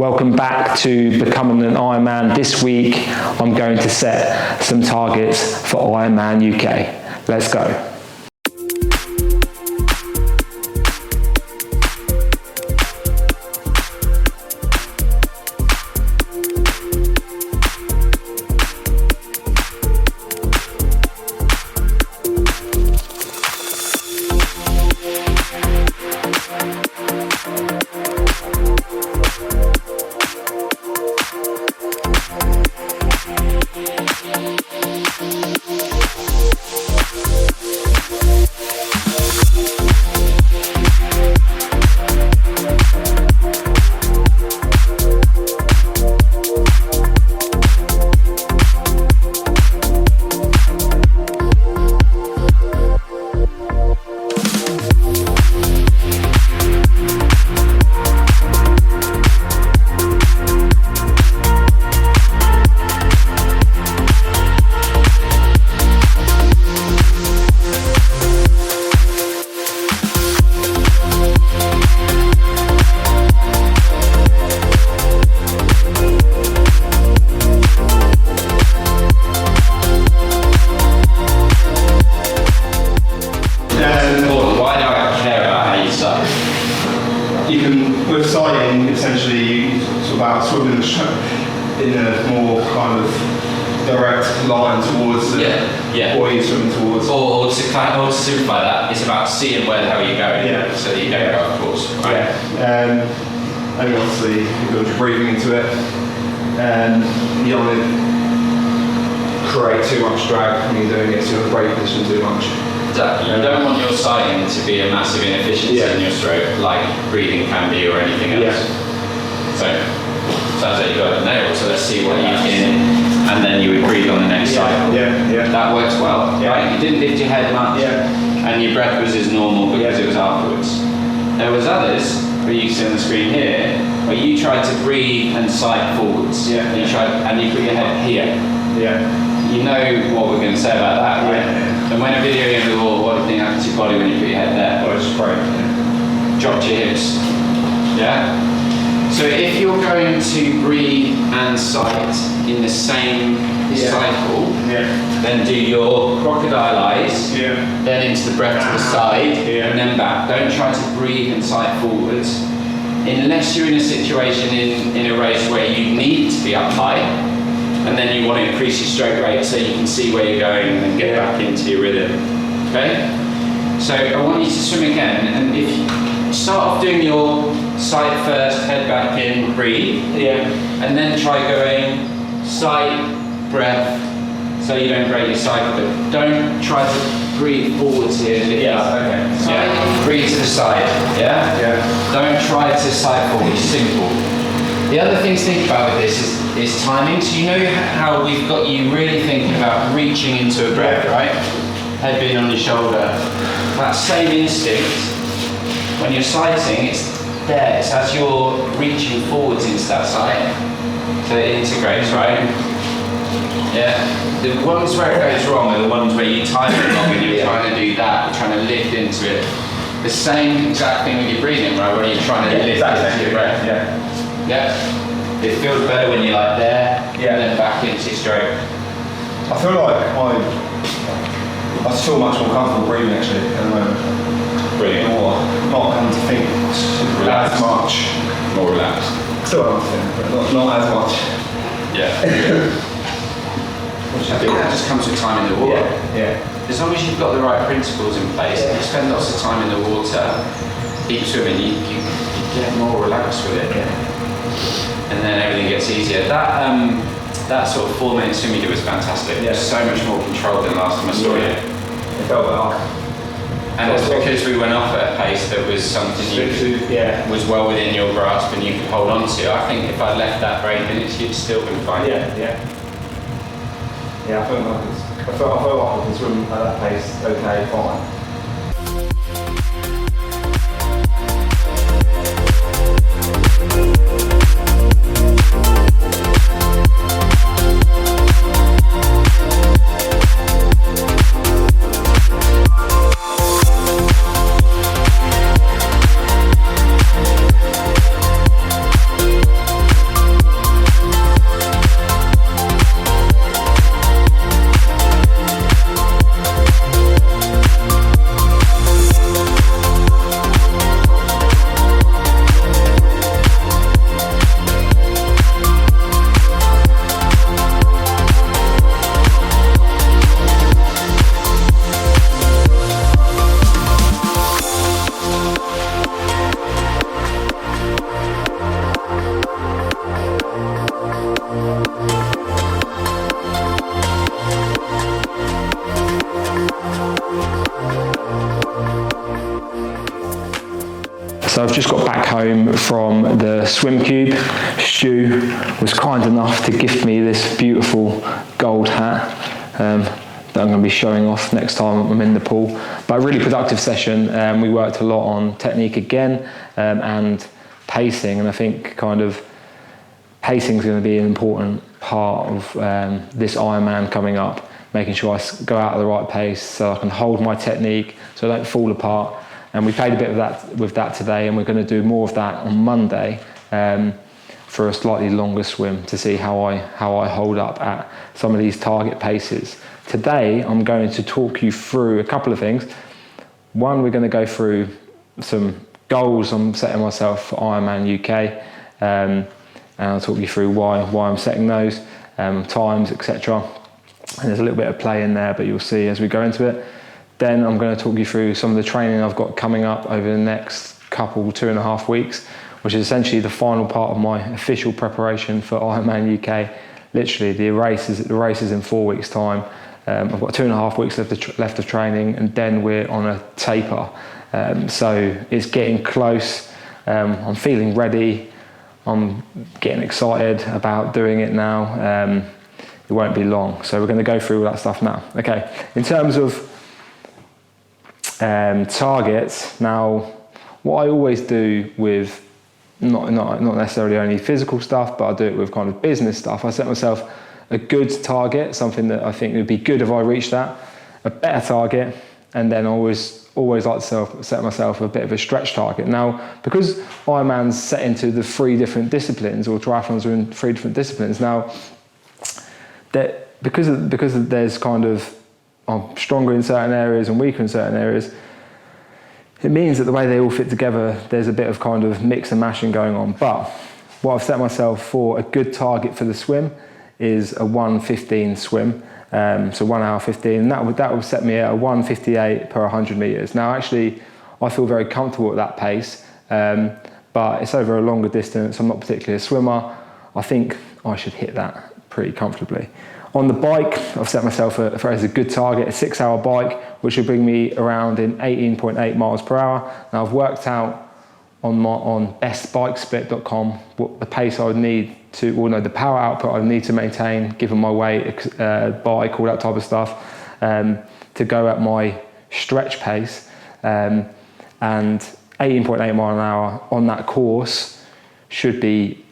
Welcome back to Becoming an Ironman. This week I'm going to set some targets for Ironman UK. Let's go. With sighting, essentially, it's about swimming in a more kind of direct line towards what you're swimming towards. Or to simplify that, it's about seeing where the hell you're going, so that you don't go off course. Right? And obviously, you build your breathing into it, and you don't want to create too much drag when you're doing it, so you're in a brake position too much. Exactly. You don't want your sighting to be a massive inefficiency in your stroke, like breathing can be or anything else. So, sounds like you got it nailed, so let's see what you can, and then you would breathe on the next cycle. That works well, right? You didn't lift your head much, and your breath was as normal because it was afterwards. There was others, where you can see on the screen here, where you tried to breathe and sight forwards. And you put your head here. You know what we're going to say about that, right? And when a video in the wall, what do you think happens to your body when you put your head there? Oh, it's great. Drop your hips. So if you're going to breathe and sight in the same cycle, then do your crocodile eyes, then into the breath to the side, and then back. Don't try to breathe and sight forwards. Unless you're in a situation in a race where you need to be up high, and then you want to increase your stroke rate so you can see where you're going and get back into your rhythm. Okay? So I want you to swim again, and if you start off doing your sight first, head back in, breathe, and then try going sight, breath, so you don't break your cycle. But don't try to breathe forwards here. Breathe to the side. Don't try to sight forward. Simple. The other thing to think about with this is timing. So you know how we've got you really thinking about reaching into a breath, right? Head being on your shoulder. That same instinct, when you're sighting, it's there. It's as you're reaching forwards into that sight. So it integrates, right? The ones where it goes wrong are the ones where you time it wrong and you're trying to do that, you're trying to lift into it. The same exact thing with your breathing, right? Where you're trying to lift into your breath. It feels better when you're like there, and then back into your stroke. I feel like I just feel much more comfortable breathing actually at the moment. Brilliant. Not having to think as much. More relaxed. Still have to think, but not as much. I think that just comes with time in the water. As long as you've got the right principles in place, and you spend lots of time in the water, keep swimming, you get more relaxed with it. And then everything gets easier. That sort of 4 minute swim you did was fantastic. So much more controlled than last time I saw you. It felt better. And it's because we went off at a pace that was something was well within your grasp and you could hold on to. I think if I'd left that for 8 minutes, you'd still been fine. I felt like I can swim at that pace okay, fine. home from the swim cube. Stu was kind enough to gift me this beautiful gold hat that I'm going to be showing off next time I'm in the pool. But a really productive session. We worked a lot on technique again and pacing, and I think kind of pacing is going to be an important part of this Ironman coming up, making sure I go out at the right pace so I can hold my technique so I don't fall apart. And we played a bit of that with that today, and we're going to do more of that on Monday for a slightly longer swim to see how I hold up at some of these target paces. Today I'm going to talk you through a couple of things. One, we're going to go through some goals I'm setting myself for Ironman UK, and I'll talk you through why I'm setting those, times, etc. And there's a little bit of play in there, but you'll see as we go into it. Then I'm going to talk you through some of the training I've got coming up over the next couple, 2.5 weeks, which is essentially the final part of my official preparation for Ironman UK. Literally, the race is in 4 weeks' time. I've got 2.5 weeks left of training, and then we're on a taper. So it's getting close. I'm feeling ready. I'm getting excited about doing it now. It won't be long. So we're going to go through all that stuff now. Okay, in terms of targets, now what I always do with not necessarily only physical stuff, but I do it with kind of business stuff. I set myself a good target, something that I think would be good if I reached that, a better target, and then I always like to set myself a bit of a stretch target. Now, because Ironman's set into the 3 different disciplines, or triathlons are in 3 different disciplines, now that because there's kind of I'm stronger in certain areas and weaker in certain areas, it means that the way they all fit together, there's a bit of kind of mix and mashing going on. But what I've set myself for a good target for the swim is a 1:15 swim, so 1 hour 15, and that would set me at a 1:58 per 100 meters. Now, actually, I feel very comfortable at that pace, but it's over a longer distance. I'm not particularly a swimmer. I think I should hit that pretty comfortably. On the bike, I've set myself as a good target, a 6-hour bike, which will bring me around in 18.8 miles per hour. Now, I've worked out on bestbikesplit.com what the pace I would need to, or no, the power output I would need to maintain, given my weight, bike, all that type of stuff, to go at my stretch pace. And 18.8 mile an hour on that course should be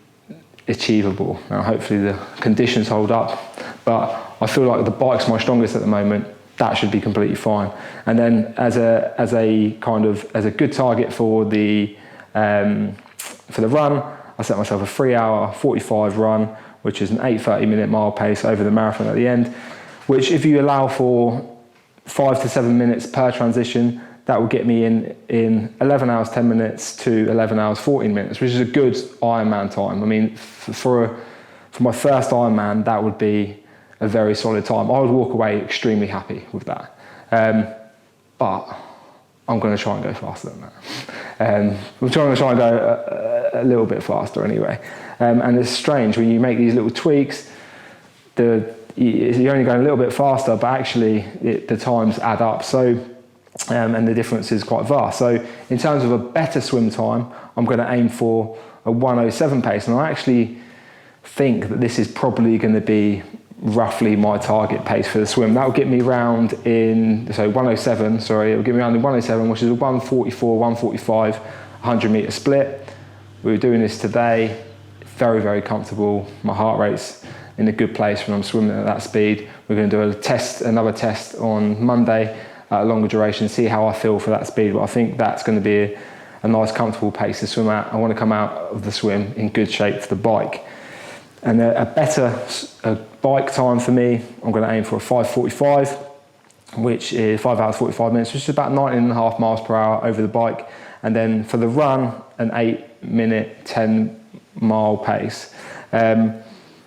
achievable. Now, hopefully the conditions hold up, but I feel like the bike's my strongest at the moment. That should be completely fine. And then as a good target for the run, I set myself a 3 hour 45 run, which is an 8:30 minute mile pace over the marathon at the end, which if you allow for 5 to 7 minutes per transition, that will get me in 11 hours 10 minutes to 11 hours 14 minutes, which is a good Ironman time. I mean, for my first Ironman, that would be a very solid time. I would walk away extremely happy with that. But I'm going to try and go faster than that. I'm trying to go a little bit faster anyway. And it's strange when you make these little tweaks, you're only going a little bit faster, but actually the times add up. So, and the difference is quite vast. So in terms of a better swim time, I'm going to aim for a 1:07 pace. And I actually think that this is probably going to be roughly my target pace for the swim. That will get me around in, so 1:07, sorry, it will get me around in 1:07, which is a 1:44, 1:45, 100 meter split. We were doing this today, very, very comfortable. My heart rate's in a good place when I'm swimming at that speed. We're going to do another test on Monday at a longer duration, see how I feel for that speed. But I think that's going to be a nice, comfortable pace to swim at. I want to come out of the swim in good shape for the bike. And a better bike time for me, I'm going to aim for a 5:45, which is 5 hours 45 minutes, which is about 19.5 miles per hour over the bike. And then for the run, an 8-minute, 10-mile pace,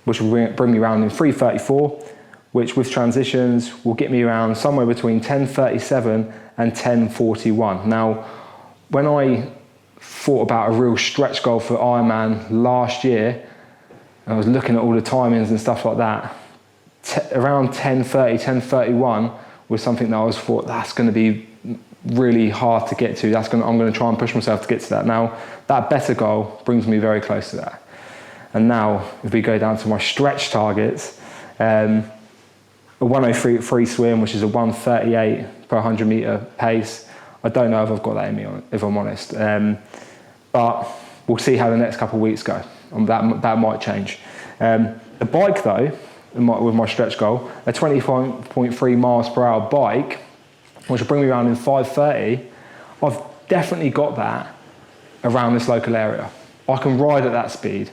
which will bring me around in 3:34, which with transitions will get me around somewhere between 10:37 and 10:41. Now, when I thought about a real stretch goal for Ironman last year, I was looking at all the timings and stuff like that, around 10:30, 10:31 was something that I thought that's going to be really hard to get to. I'm going to try and push myself to get to that. Now, that better goal brings me very close to that. And now, if we go down to my stretch targets, a 103 swim, which is a 138 per 100 meter pace. I don't know if I've got that in me, if I'm honest. But we'll see how the next couple of weeks go. That might change. The bike though, with my stretch goal, a 20.3 miles per hour bike, which will bring me around in 5:30, I've definitely got that around this local area. I can ride at that speed.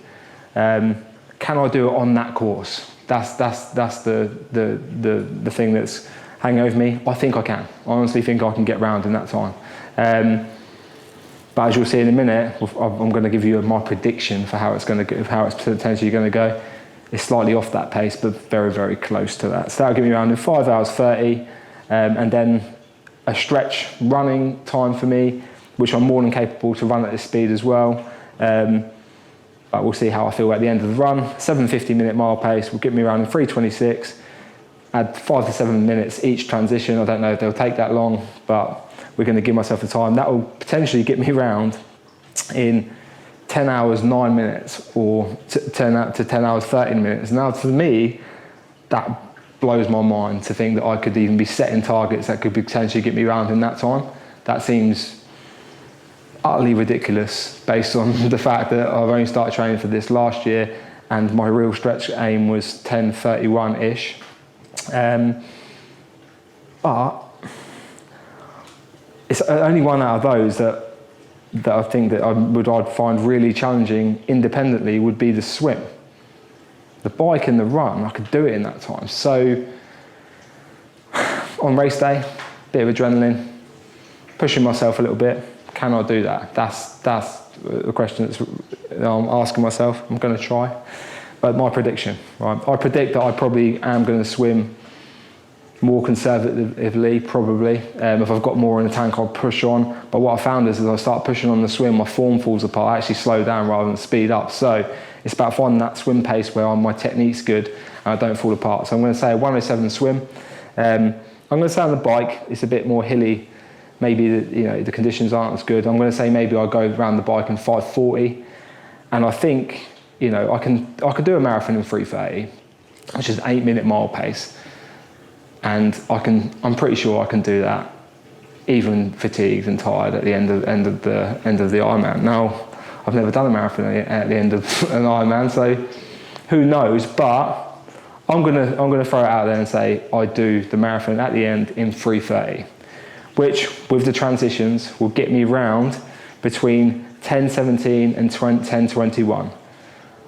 Can I do it on that course? That's the thing that's hanging over me. I think I can. I honestly think I can get round in that time. But as you'll see in a minute, I'm going to give you my prediction for how it's potentially going to go. It's slightly off that pace, but very, very close to that. So that'll give me around in 5 hours 30, and then a stretch running time for me, which I'm more than capable to run at this speed as well. But we'll see how I feel at the end of the run. 7:50 minute mile pace will get me around in 3:26. Add 5 to 7 minutes each transition. I don't know if they'll take that long, but we're going to give myself the time. That will potentially get me around in 10 hours 9 minutes or 10 hours 13 minutes. Now, to me, that blows my mind to think that I could even be setting targets that could potentially get me around in that time. That seems utterly ridiculous based on the fact that I've only started training for this last year and my real stretch aim was 10:31-ish. But it's only one out of those that I think that I'd find really challenging independently would be the swim. The bike and the run, I could do it in that time. So on race day, bit of adrenaline, pushing myself a little bit. Can I do that? That's the question that I'm asking myself. I'm going to try. But my prediction, right? I predict that I probably am going to swim more conservatively, probably. If I've got more in the tank, I'll push on. But what I found is as I start pushing on the swim, my form falls apart. I actually slow down rather than speed up. So it's about finding that swim pace where my technique's good and I don't fall apart. So I'm going to say a 107 swim. I'm going to say on the bike, it's a bit more hilly. Maybe the conditions aren't as good. I'm going to say maybe I'll go around the bike in 5:40. And I think, I could do a marathon in 3:30, which is an 8-minute mile pace. And I'm pretty sure I can do that, even fatigued and tired at the end of the Ironman. Now, I've never done a marathon at the end of an Ironman, so who knows? But I'm gonna throw it out there and say I do the marathon at the end in 3:30, which with the transitions will get me round between 10:17 and 10:21.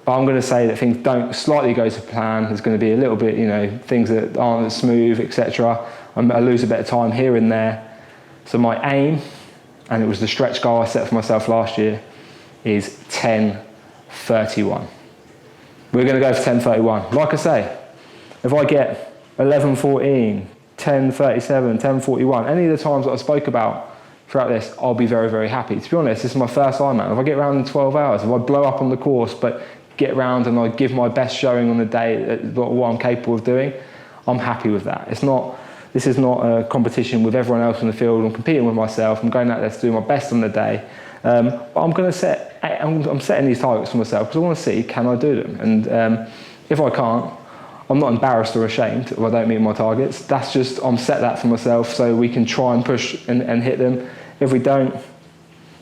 But I'm going to say that things don't slightly go to plan. There's going to be a little bit, things that aren't as smooth, etc. I lose a bit of time here and there. So my aim, and it was the stretch goal I set for myself last year, is 10:31. We're going to go for 10:31. Like I say, if I get 11:14, 10:37, 10:41, any of the times that I spoke about throughout this, I'll be very, very happy. To be honest, this is my first Ironman. If I get around in 12 hours, if I blow up on the course, but get round and I give my best showing on the day, what I'm capable of doing, I'm happy with that. This is not a competition with everyone else in the field. I'm competing with myself. I'm going out there to do my best on the day. But I'm setting these targets for myself because I want to see, can I do them? And if I can't, I'm not embarrassed or ashamed if I don't meet my targets. That's just, I'm set that for myself so we can try and push and hit them. If we don't,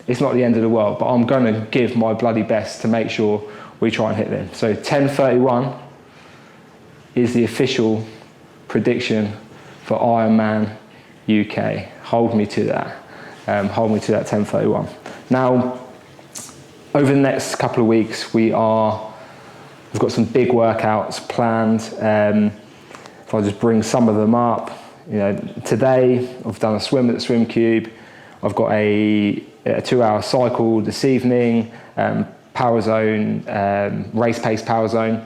it's not the end of the world, but I'm going to give my bloody best to make sure we try and hit them. So 10:31 is the official prediction for Ironman UK. Hold me to that. Hold me to that 10:31. Now, over the next couple of weeks, we've got some big workouts planned. If I just bring some of them up, today I've done a swim at the Swim Cube. I've got a 2-hour cycle this evening. Power zone, race pace power zone,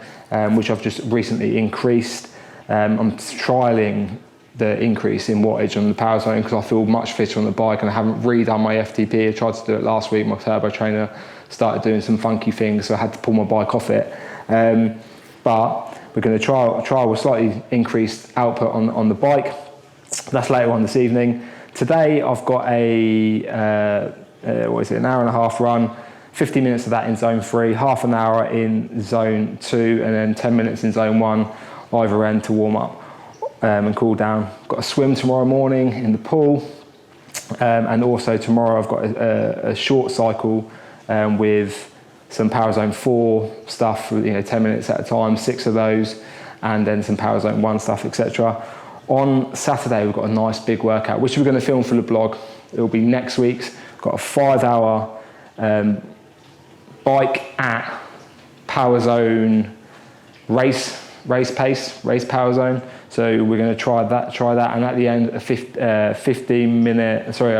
which I've just recently increased. I'm trialing the increase in wattage on the power zone because I feel much fitter on the bike and I haven't redone my FTP. I tried to do it last week. My turbo trainer started doing some funky things, so I had to pull my bike off it. But we're going to try with slightly increased output on the bike. That's later on this evening. Today I've got an hour and a half run, 50 minutes of that in zone 3, half an hour in zone 2, and then 10 minutes in zone 1, either end to warm up and cool down. Got a swim tomorrow morning in the pool, and also tomorrow I've got a short cycle with some Power Zone 4 stuff, 10 minutes at a time, 6 of those, and then some Power Zone 1 stuff, etc. On Saturday, we've got a nice big workout, which we're going to film for the blog. It'll be next week's. Got a 5-hour bike at Power Zone race Power Zone. So we're going to try that, and at the end, a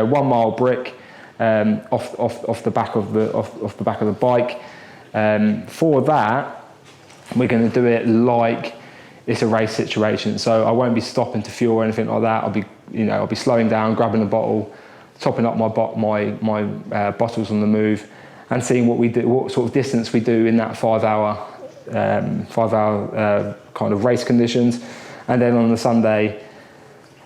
1 mile brick off the back of the bike. For that, we're going to do it like it's a race situation. So I won't be stopping to fuel or anything like that. I'll be slowing down, grabbing a bottle, topping up my bottles on the move, and seeing what sort of distance we do in that 5-hour kind of race conditions. And then on the Sunday,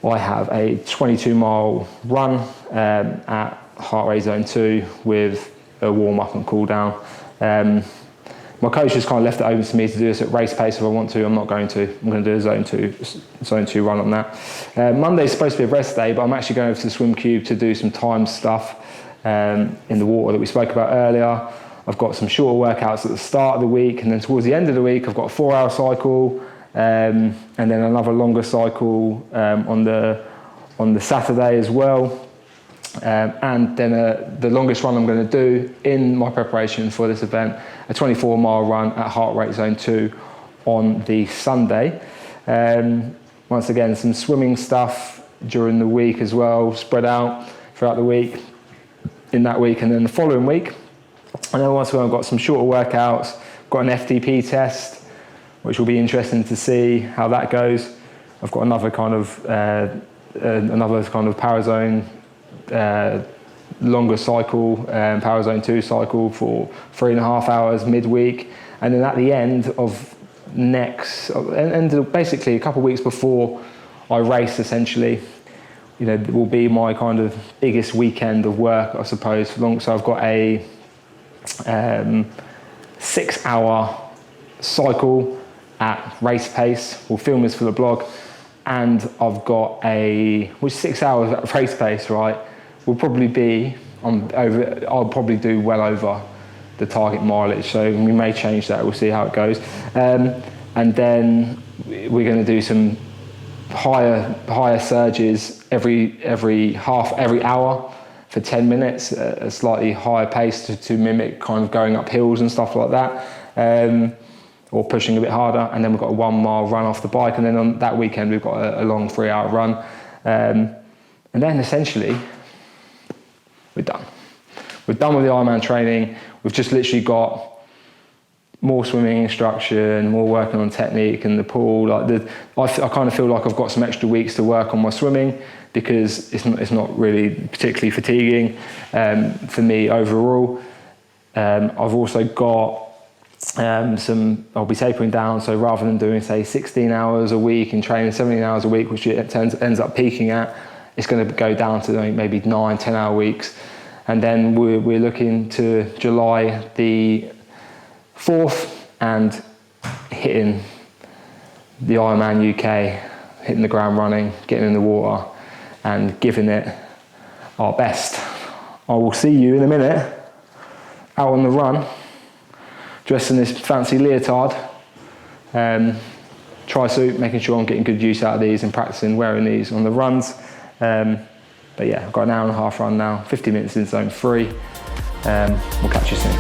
I have a 22-mile run at heart rate zone 2 with a warm up and cool down. My coach has kind of left it open to me to do this at race pace if I want to. I'm not going to. I'm going to do a zone 2 run on that. Monday's supposed to be a rest day, but I'm actually going over to the swim cube to do some time stuff in the water that we spoke about earlier. I've got some shorter workouts at the start of the week, and then towards the end of the week, I've got a 4-hour cycle, and then another longer cycle on the Saturday as well. And then the longest run I'm going to do in my preparation for this event, a 24-mile run at heart rate zone 2 on the Sunday. Once again, some swimming stuff during the week as well, spread out throughout the week, in that week, and then the following week. And then once again, I've got some shorter workouts, got an FTP test, which will be interesting to see how that goes. I've got another kind of Power Zone longer cycle, Power Zone 2 cycle for 3.5 hours midweek, and then at the end of basically a couple of weeks before I race, essentially, will be my kind of biggest weekend of work, I suppose. So I've got a 6-hour cycle at race pace. We'll film this for the blog, and I've got 6 hours at race pace, right? Will probably be I'll probably do well over the target mileage, so we may change that. We'll see how it goes, and then we're going to do some higher surges every hour for 10 minutes, a slightly higher pace to mimic kind of going up hills and stuff like that, or pushing a bit harder. And then we've got a 1 mile run off the bike, and then on that weekend we've got a long 3-hour run, and then essentially we're done. We're done with the Ironman training. We've just literally got more swimming instruction, more working on technique in the pool. I kind of feel like I've got some extra weeks to work on my swimming, because it's not really particularly fatiguing for me overall. I've also got I'll be tapering down, so rather than doing, say, 16 hours a week and training 17 hours a week, which it ends up peaking at, it's going to go down to maybe 9-10 hour weeks. And then we're looking to July the 4th and hitting the Ironman UK, hitting the ground running, getting in the water and giving it our best. I will see you in a minute out on the run, dressed in this fancy leotard, tri-suit, making sure I'm getting good use out of these and practicing wearing these on the runs. But yeah, I've got an hour and a half run now, 50 minutes in zone 3. We'll catch you soon.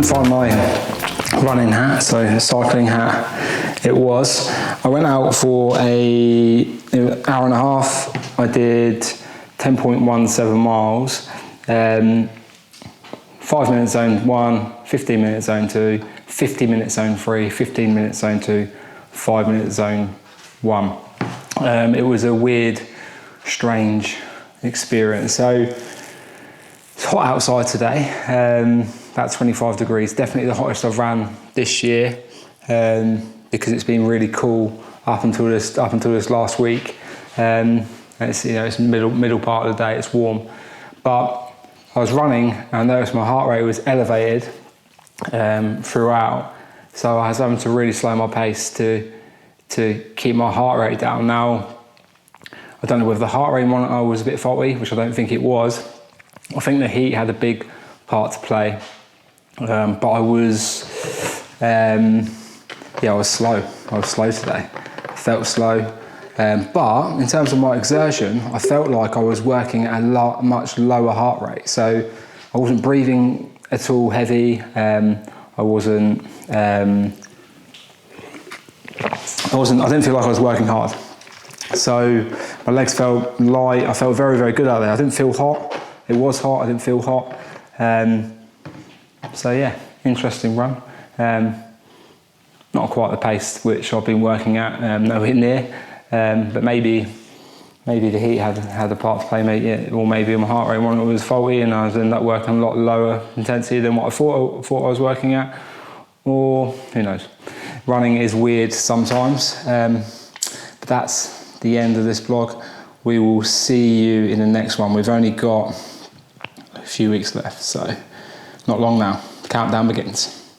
couldn't find my running hat, so cycling hat it was. I went out for an hour and a half. I did 10.17 miles, 5 minute zone 1, 15 minute zone 2, 50 minute zone 3, 15 minute zone 2, 5 minute zone 1. It was a weird, strange experience. So it's hot outside today, about 25 degrees, definitely the hottest I've ran this year, because it's been really cool up until this last week. And it's, you know, it's middle part of the day, it's warm. But I was running and I noticed my heart rate was elevated throughout. So I was having to really slow my pace to keep my heart rate down. Now, I don't know whether the heart rate monitor was a bit faulty, which I don't think it was. I think the heat had a big part to play. But I was, I was slow. I was slow today. I felt slow. But in terms of my exertion, I felt like I was working at a much lower heart rate. So I wasn't breathing at all heavy. I didn't feel like I was working hard. So my legs felt light. I felt very, very good out there. I didn't feel hot. It was hot. I didn't feel hot. So yeah, interesting run. Not quite the pace which I've been working at, nowhere near. But maybe the heat had a part to play, or maybe my heart rate monitor was faulty and I was ended up working a lot lower intensity than what I thought I was working at, or who knows. Running is weird sometimes, but that's the end of this vlog. We will see you in the next one. We've only got a few weeks left, so not long now. The countdown begins.